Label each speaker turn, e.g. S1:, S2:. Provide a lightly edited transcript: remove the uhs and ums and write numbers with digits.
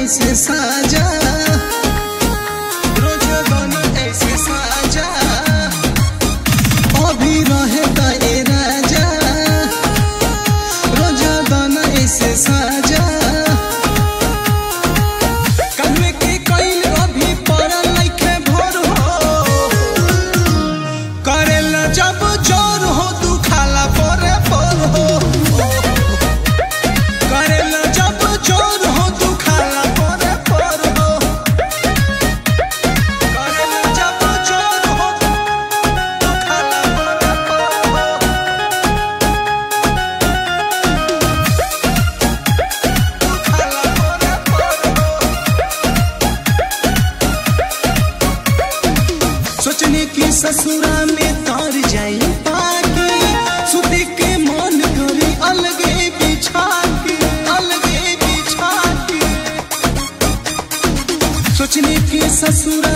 S1: ऐसे साजा, रोज दाना ऐसे साजा, अभी रहे ए राजा, रोज दाना ऐसे साजा। कन्वे के कइल अभी पड़ल लइके भोर हो, करेला जब जोर हो दुखाला पोरे पोर हो, करेला जब जोर हो दुखाला पोरे पोर हो, करेला जब जोर हो दुखाला पोरे पोर हो, दुखाला पोरे पोर हो। सोचने की ससुरा में तर जाई पाके, सुते के मन करी अलगे बिछा के, अलगे बिछा के। सोचने की ससुरा